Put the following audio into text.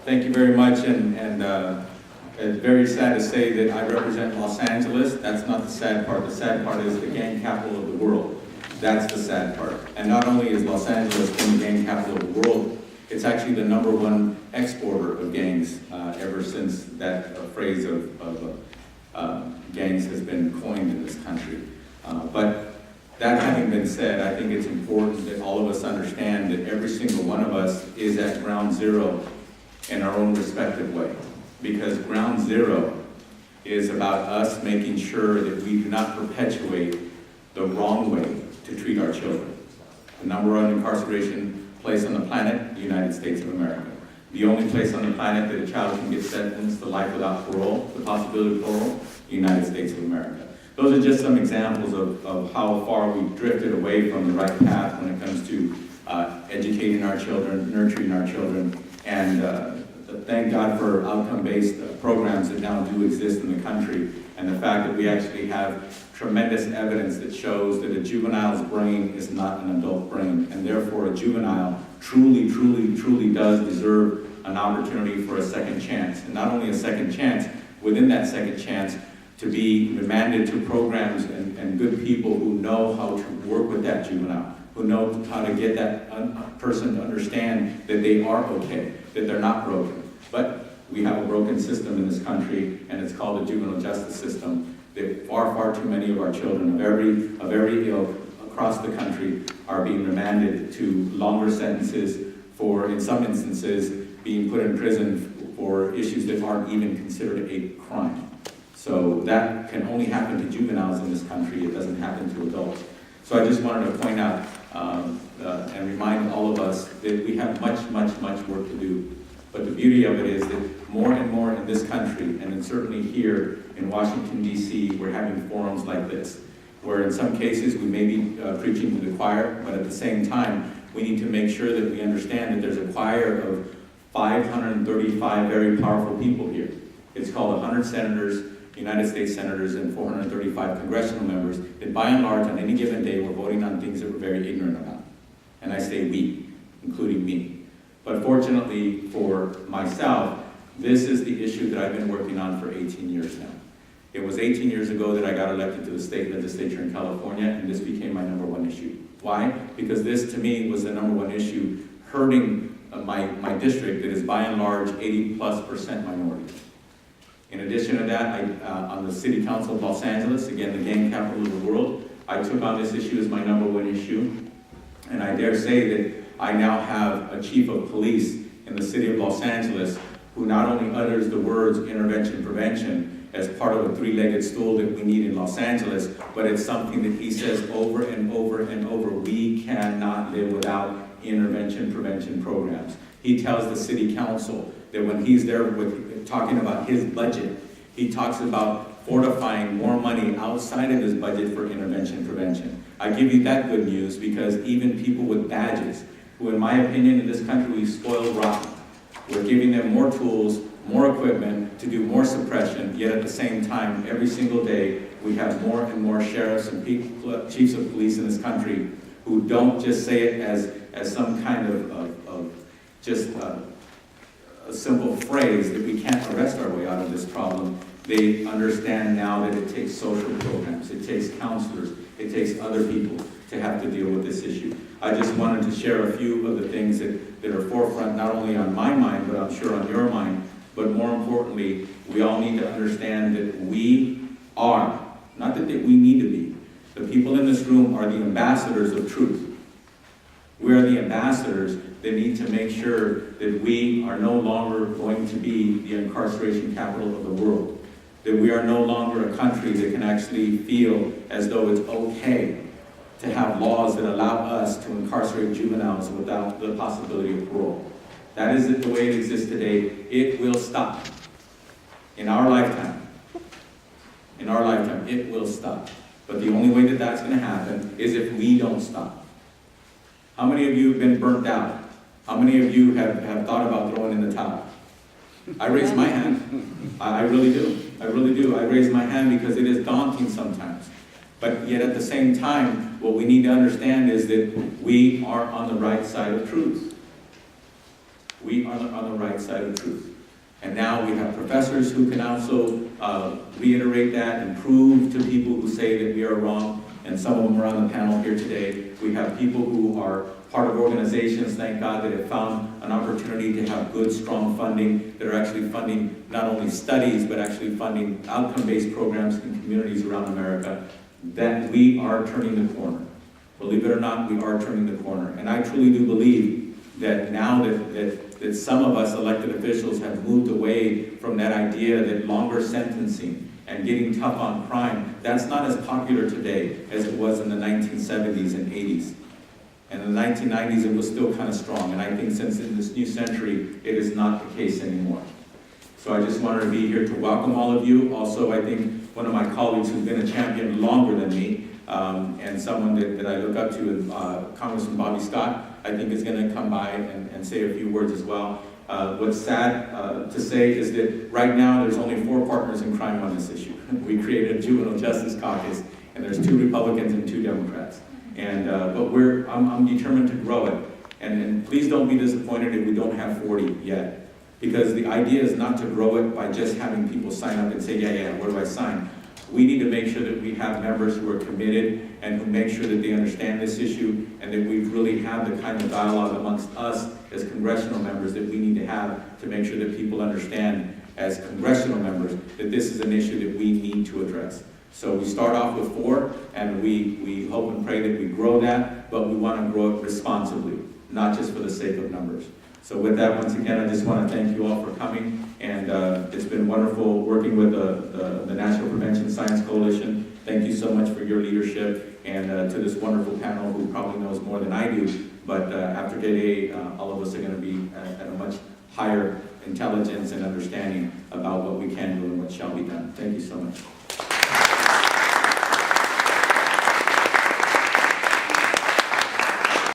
Thank you very much, and it's very sad to say that I represent Los Angeles. That's not the sad part. The sad part is the gang capital of the world. That's the sad part. And not only is Los Angeles been the gang capital of the world, it's actually the #1 exporter of gangs ever since that phrase of gangs has been coined in this country. But that having been said, I think it's important that all of us understand that every single one of us is at ground zero in our own respective way. Because ground zero is about us making sure that we do not perpetuate the wrong way to treat our children. The #1 incarceration place on the planet, the United States of America. The only place on the planet that a child can get sentenced to life without parole, the possibility of parole, the United States of America. Those are just some examples of how far we've drifted away from the right path when it comes to educating our children, nurturing our children, and thank God for outcome-based programs that now do exist in the country, and the fact that we actually have tremendous evidence that shows that a juvenile's brain is not an adult brain, and therefore a juvenile truly, truly, truly does deserve an opportunity for a second chance. And not only a second chance, within that second chance, to be remanded to programs and good people who know how to work with that juvenile, who know how to get that person to understand that they are okay, that they're not broken. But we have a broken system in this country, and it's called the juvenile justice system, that far, far too many of our children of every ilk across the country are being remanded to longer sentences for, in some instances, being put in prison for issues that aren't even considered a crime. So that can only happen to juveniles in this country. It doesn't happen to adults. So I just wanted to point out and remind all of us that we have much, much, much work to do. But the beauty of it is that more and more in this country, and certainly here in Washington, D.C., we're having forums like this, where in some cases we may be preaching to the choir, but at the same time, we need to make sure that we understand that there's a choir of 535 very powerful people here. It's called 100 senators, United States senators, and 435 congressional members that by and large on any given day we're voting on things that we're very ignorant about. And I say we, including me. But fortunately for myself, this is the issue that I've been working on for 18 years now. It was 18 years ago that I got elected to the state legislature in California, and this became my #1 issue. Why? Because this, to me, was the #1 issue hurting my district that is by and large 80+% minority. In addition to that, on the City Council of Los Angeles, again, the gang capital of the world, I took on this issue as my #1 issue, and I dare say that I now have a chief of police in the city of Los Angeles who not only utters the words intervention prevention as part of a three-legged stool that we need in Los Angeles, but it's something that he says over and over and over. We cannot live without intervention prevention programs. He tells the city council that when he's there talking about his budget, he talks about fortifying more money outside of his budget for intervention prevention. I give you that good news because even people with badges, who in my opinion in this country we spoiled rotten, we're giving them more tools, more equipment to do more suppression, yet at the same time, every single day, we have more and more sheriffs and chiefs of police in this country who don't just say it as some kind of just a simple phrase that we can't arrest our way out of this problem. They understand now that it takes social programs, it takes counselors, it takes other people to have to deal with this issue. I just wanted to share a few of the things that are forefront, not only on my mind, but I'm sure on your mind. But more importantly, we all need to understand that we are, not that we need to be, the people in this room are the ambassadors of truth. We are the ambassadors that need to make sure that we are no longer going to be the incarceration capital of the world. That we are no longer a country that can actually feel as though it's okay to have laws that allow us to incarcerate juveniles without the possibility of parole. That isn't the way it exists today. It will stop. In our lifetime. In our lifetime, it will stop. But the only way that that's going to happen is if we don't stop. How many of you have been burnt out? How many of you have thought about throwing in the towel? I raise my hand. I really do. I really do. I raise my hand because it is daunting sometimes. But yet at the same time, what we need to understand is that we are on the right side of truth. we are on the right side of truth. And now we have professors who can also reiterate that and prove to people who say that we are wrong, and some of them are on the panel here today. We have people who are part of organizations, thank God, that have found an opportunity to have good, strong funding, that are actually funding not only studies, but actually funding outcome-based programs in communities around America, that we are turning the corner. Believe it or not, we are turning the corner. And I truly do believe that now that some of us elected officials have moved away from that idea that longer sentencing and getting tough on crime, that's not as popular today as it was in the 1970s and 80s. And in the 1990s, it was still kind of strong. And I think since in this new century, it is not the case anymore. So I just wanted to be here to welcome all of you. Also, I think one of my colleagues who's been a champion longer than me, and someone that I look up to, Congressman Bobby Scott, I think is going to come by and say a few words as well. What's sad to say is that right now there's only 4 partners in crime on this issue. We created a juvenile justice caucus, and there's 2 Republicans and 2 Democrats. And but I'm determined to grow it. And please don't be disappointed if we don't have 40 yet. Because the idea is not to grow it by just having people sign up and say, yeah, where do I sign? We need to make sure that we have members who are committed and who make sure that they understand this issue, and that we really have the kind of dialogue amongst us as congressional members that we need to have to make sure that people understand as congressional members that this is an issue that we need to address. So we start off with 4, and we hope and pray that we grow that, but we want to grow it responsibly, not just for the sake of numbers. So with that, once again, I just want to thank you all for coming, and it's been wonderful working with the National Prevention Science Coalition. Thank you so much for your leadership, and to this wonderful panel who probably knows more than I do, but after today, all of us are going to be at a much higher intelligence and understanding about what we can do and what shall be done. Thank you so much.